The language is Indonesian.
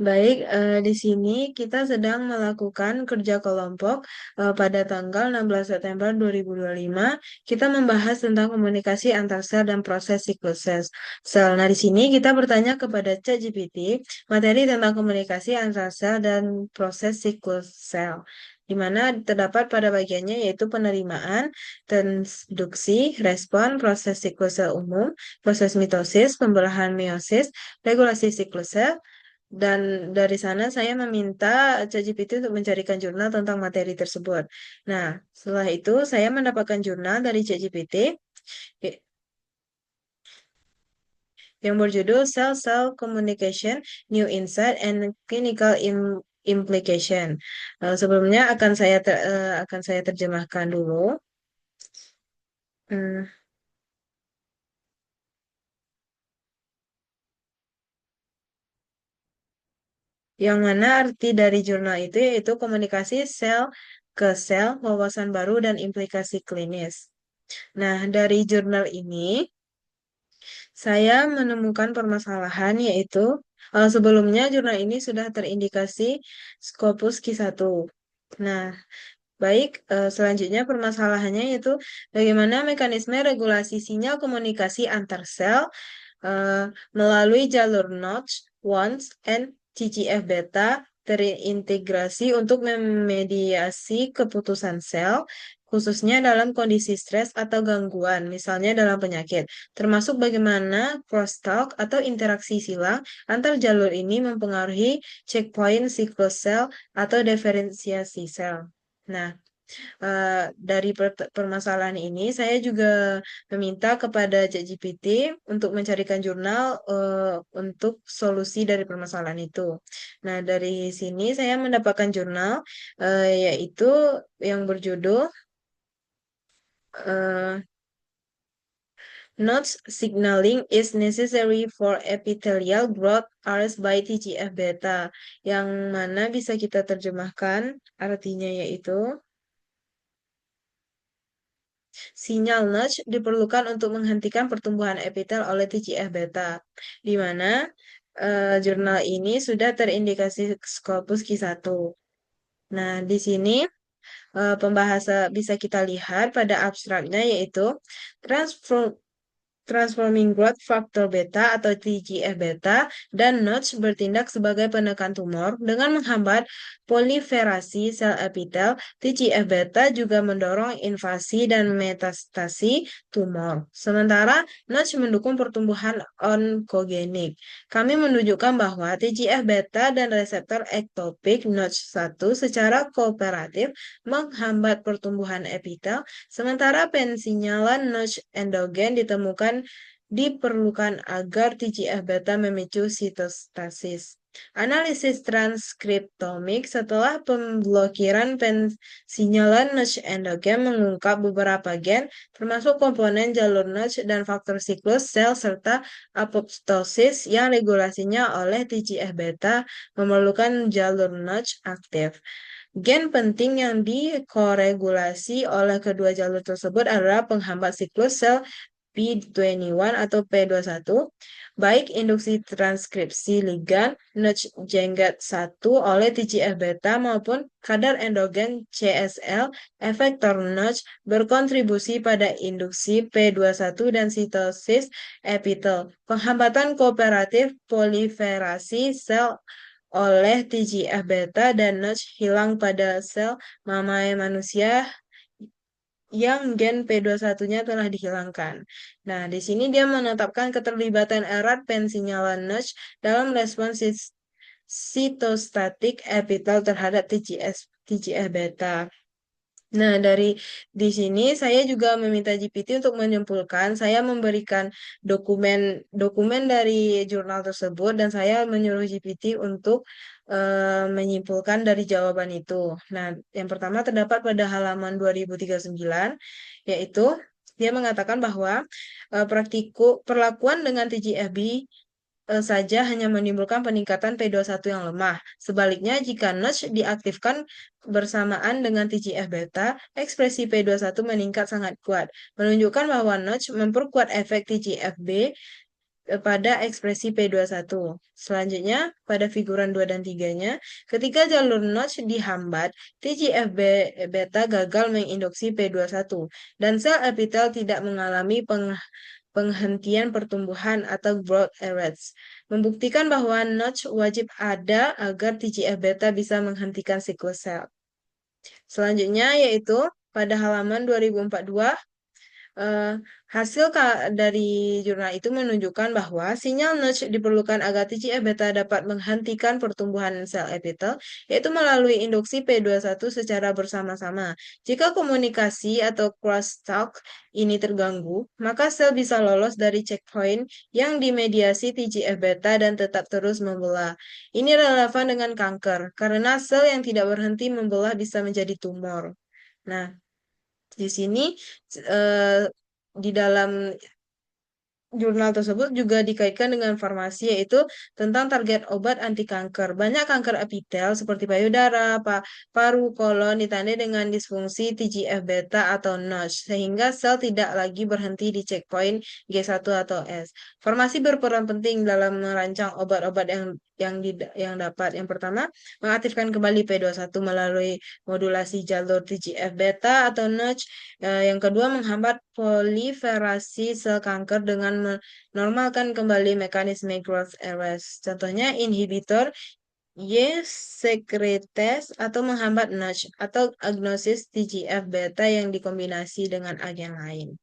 Baik, di sini kita sedang melakukan kerja kelompok pada tanggal 16 September 2025. Kita membahas tentang komunikasi antar sel dan proses siklus sel. Nah, di sini kita bertanya kepada ChatGPT materi tentang komunikasi antar sel dan proses siklus sel, di mana terdapat pada bagiannya yaitu penerimaan, transduksi, respon, proses siklus sel umum, proses mitosis, pembelahan meiosis, regulasi siklus sel, dan dari sana saya meminta ChatGPT untuk mencarikan jurnal tentang materi tersebut. Nah, setelah itu saya mendapatkan jurnal dari ChatGPT yang berjudul Cell Cell Communication, New Insight and Clinical Implication. Sebelumnya akan saya terjemahkan dulu. Hmm, Yang mana arti dari jurnal itu yaitu komunikasi sel ke sel, wawasan baru, dan implikasi klinis. Nah, dari jurnal ini, saya menemukan permasalahan yaitu sebelumnya jurnal ini sudah terindikasi Scopus Q1. Nah, baik, selanjutnya permasalahannya yaitu bagaimana mekanisme regulasi sinyal komunikasi antar sel eh, melalui jalur Notch, WANS, and TGF beta terintegrasi untuk memediasi keputusan sel, khususnya dalam kondisi stres atau gangguan, misalnya dalam penyakit, termasuk bagaimana crosstalk atau interaksi silang antar jalur ini mempengaruhi checkpoint siklus sel atau diferensiasi sel. Nah, dari permasalahan ini, saya juga meminta kepada ChatGPT untuk mencarikan jurnal untuk solusi dari permasalahan itu. Nah, dari sini saya mendapatkan jurnal yaitu yang berjudul eh, Notch signaling is necessary for epithelial growth as by TGF beta, yang mana bisa kita terjemahkan artinya yaitu sinyal nudge diperlukan untuk menghentikan pertumbuhan epitel oleh TGF beta, di mana jurnal ini sudah terindikasi Scopus Q1. Nah, di sini pembahasa bisa kita lihat pada abstraknya yaitu transform Transforming Growth Factor Beta atau TGF beta dan Notch bertindak sebagai penekan tumor dengan menghambat proliferasi sel epitel. TGF beta juga mendorong invasi dan metastasi tumor. Sementara Notch mendukung pertumbuhan onkogenik. Kami menunjukkan bahwa TGF beta dan reseptor ektopik Notch1 secara kooperatif menghambat pertumbuhan epitel, sementara pensinyalan notch endogen ditemukan diperlukan agar TGF beta memicu sitostasis. Analisis transkriptomik setelah pemblokiran pensinyalan notch endogen mengungkap beberapa gen, termasuk komponen jalur notch dan faktor siklus sel serta apoptosis yang regulasinya oleh TGF beta memerlukan jalur notch aktif. Gen penting yang dikoregulasi oleh kedua jalur tersebut adalah penghambat siklus sel P21 atau P21, baik induksi transkripsi ligan Notch jenggot 1 oleh TGF beta maupun kadar endogen CSL efektor Notch berkontribusi pada induksi P21 dan sitosis epitel. Penghambatan kooperatif proliferasi sel oleh TGF beta dan Notch hilang pada sel mamae manusia yang gen P21-nya telah dihilangkan. Nah, di sini dia menetapkan keterlibatan erat pensinyalan Notch dalam respons sitostatik epitel terhadap TGF beta. Nah, dari di sini saya juga meminta GPT untuk menyimpulkan. Saya memberikan dokumen dari jurnal tersebut dan saya menyuruh GPT untuk menyimpulkan dari jawaban itu. Nah, yang pertama terdapat pada halaman 2039, yaitu dia mengatakan bahwa perlakuan dengan TGFB saja hanya menimbulkan peningkatan P21 yang lemah. Sebaliknya, jika notch diaktifkan bersamaan dengan TGF beta, ekspresi P21 meningkat sangat kuat, menunjukkan bahwa notch memperkuat efek TGFB pada ekspresi P21. Selanjutnya, pada figuran 2 dan 3-nya, ketika jalur notch dihambat, TGF-beta gagal menginduksi P21 dan sel epitel tidak mengalami penghentian pertumbuhan atau growth arrest, membuktikan bahwa notch wajib ada agar TGF-beta bisa menghentikan siklus sel. Selanjutnya yaitu pada halaman 2042, Eh, hasil dari jurnal itu menunjukkan bahwa sinyal nudge diperlukan agar TGF-beta dapat menghentikan pertumbuhan sel epitel, yaitu melalui induksi P21 secara bersama-sama. Jika komunikasi atau crosstalk ini terganggu, maka sel bisa lolos dari checkpoint yang dimediasi TGF-beta dan tetap terus membelah. Ini relevan dengan kanker, karena sel yang tidak berhenti membelah bisa menjadi tumor. Nah, di sini eh, di dalam jurnal tersebut juga dikaitkan dengan farmasi, yaitu tentang target obat anti kanker. Banyak kanker epitel seperti payudara, paru, kolon ditandai dengan disfungsi TGF-beta atau Notch, sehingga sel tidak lagi berhenti di checkpoint G1 atau S. Farmasi berperan penting dalam merancang obat-obat yang dapat. Yang pertama, mengaktifkan kembali P21 melalui modulasi jalur TGF-beta atau Notch. Yang kedua, menghambat proliferasi sel kanker dengan menormalkan kembali mekanisme growth arrest. Contohnya, inhibitor Y-sekretase atau menghambat Notch atau agnosis TGF-beta yang dikombinasi dengan agen lain.